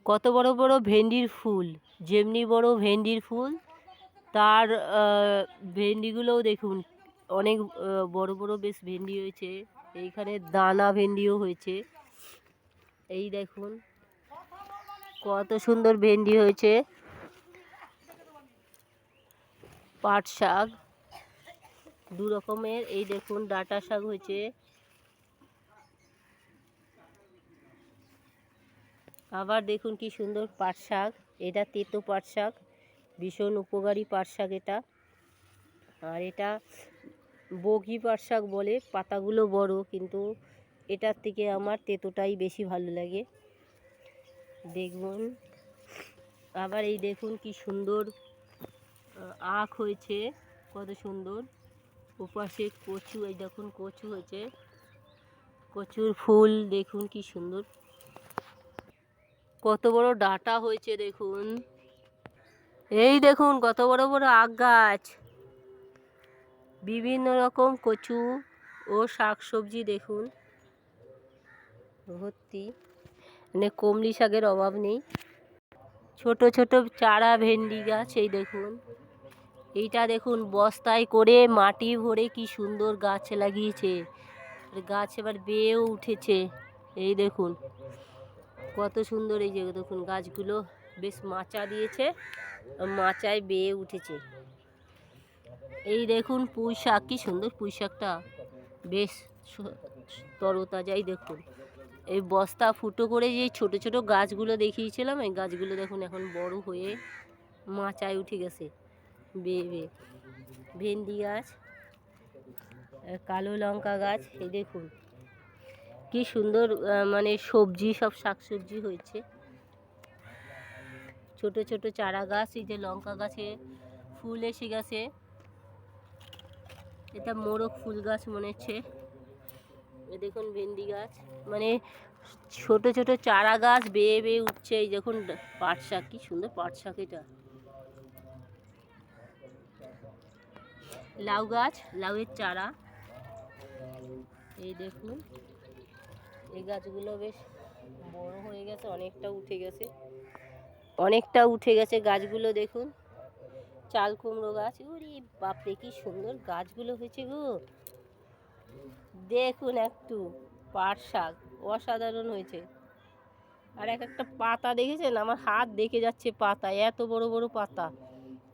কত বড় বড় ভেন্ডির ফুল, যেমনি বড় ভেন্ডির ফুল তার ভেন্ডিগুলোও দেখুন অনেক বড় বড় বেশ ভেন্ডি হয়েছে। এইখানে দানা ভেন্ডিও হয়েছে। এই দেখুন কত সুন্দর ভেন্ডি হয়েছে। পাট শাক দু রকমের, এই দেখুন ডাঁটা শাক হয়েছে। আবার দেখুন কি সুন্দর পাট শাক, এটা তেতো পাট শাক, ভীষণ উপকারী পাট শাক এটা। আর এটা বগি পাট শাক বলে, পাতাগুলো বড়, কিন্তু এটার থেকে আমার তেতোটাই বেশি ভালো লাগে। দেখুন আবার এই দেখুন কি সুন্দর আখ হয়েছে, কত সুন্দর। ওপাশে কচু, এই দেখুন কচু হয়েছে, কচুর ফুল দেখুন কি সুন্দর। কত বড় ডাঁটা হয়েছে দেখুন। এই দেখুন কত বড় বড় আখ গাছ, বিভিন্ন রকম কচু ও শাক সবজি দেখুন ভর্তি, মানে কমলি শাকের অভাব নেই। ছোট ছোট চারা ভেন্ডি গাছ, এই দেখুন। এইটা দেখুন বস্তায় করে মাটি ভরে কি সুন্দর গাছ লাগিয়েছে, গাছ এবার বেয়েও উঠেছে। এই দেখুন কত সুন্দর, এই যে দেখুন গাছগুলো বেশ মাচা দিয়েছে, মাচায় বেয়ে উঠেছে। এই দেখুন পুঁই শাক, কি সুন্দর পুঁই শাকটা, বেশ তরতাজাই। দেখুন এই বস্তা ফুটো করে যে ছোট ছোট গাছগুলো দেখিয়েছিলাম, এই গাছগুলো দেখুন এখন বড় হয়ে মাচায় উঠে গেছে বেয়ে বেয়ে। ভেন্ডি গাছ, কালো লঙ্কা গাছ, এই দেখুন কি সুন্দর, মানে সবজি, সব শাক সবজি হয়েছে। ছোট ছোট চারা গাছ, এই যে লঙ্কা গাছে ফুল এসে গেছে, এটা মোরগ ফুল গাছ মনে হচ্ছে। এই দেখুন ভেন্ডি গাছ, মানে ছোট ছোট চারা গাছ বেয়ে বেয়ে উঠছে। এই দেখুন পাট শাক, কি সুন্দর পাট শাক এটা। লাউ গাছ, লাউয়ের চারা, এই দেখুন এই গাছগুলো বেশ বড় হয়ে গেছে, অনেকটা উঠে গেছে, অনেকটা উঠে গেছে গাছগুলো দেখুন। চাল কুমড়ো গাছ, ওরে বাপরে কি সুন্দর গাছগুলো হয়েছে গো। দেখুন একটু পাট শাক অসাধারণ হয়েছে। আর এক একটা পাতা দেখেছেন, আমার হাত দেখে যাচ্ছে পাতা, এত বড় বড় পাতা।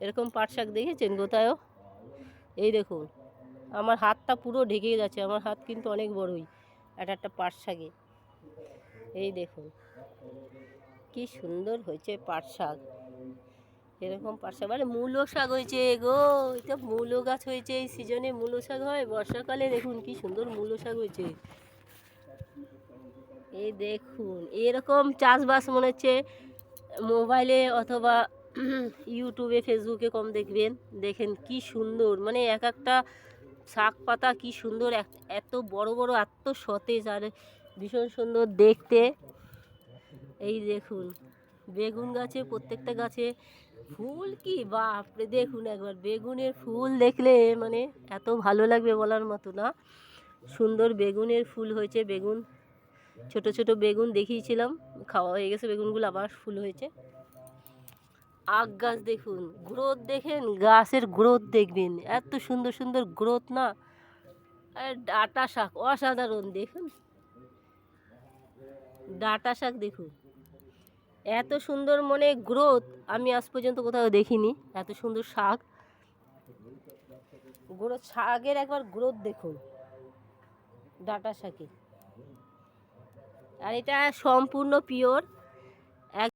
এরকম পাট শাক দেখেছেন কোথায়ও? এই দেখুন আমার হাতটা পুরো ঢেকে যাচ্ছে, আমার হাত কিন্তু অনেক বড়ই একটা একটা পাট শাকে। এই দেখুন কি সুন্দর হয়েছে পাট শাক। এরকম পাট শাক, মানে মূলো শাক হয়েছে গো, এটা মূলো গাছ হয়েছে। এই সিজনে মূলো শাক হয়, বর্ষাকালে। দেখুন কি সুন্দর মূলো শাক হয়েছে। এই দেখুন এরকম চাষবাস মনে হচ্ছে মোবাইলে অথবা ইউটিউবে ফেসবুকে কম দেখবেন। দেখেন কি সুন্দর, মানে এক একটা শাক পাতা কি সুন্দর, এত বড় বড়, এত সতেজ আর ভীষণ সুন্দর দেখতে। এই দেখুন বেগুন গাছে, প্রত্যেকটা গাছে ফুল, কি বাপরে দেখুন একবার বেগুনের ফুল দেখলে মানে এত ভালো লাগবে বলার মতো না। সুন্দর বেগুনের ফুল হয়েছে, বেগুন ছোট ছোট বেগুন দেখিয়েছিলাম, খাওয়া হয়ে গেছে বেগুনগুলো, আবার ফুল হয়েছে। আখ গাছ দেখুন, গ্রোথ দেখেন, গাছের গ্রোথ দেখবেন, এত সুন্দর সুন্দর গ্রোথ না। আর ডাঁটা শাক অসাধারণ, দেখুন ডাঁটা শাক দেখুন এত সুন্দর, মানে গ্রোথ আমি আজ পর্যন্ত কোথাও দেখিনি। এত সুন্দর শাক, গ্রোথ, শাকের একবার গ্রোথ দেখুন ডাঁটা শাকে। আর এটা সম্পূর্ণ পিওর,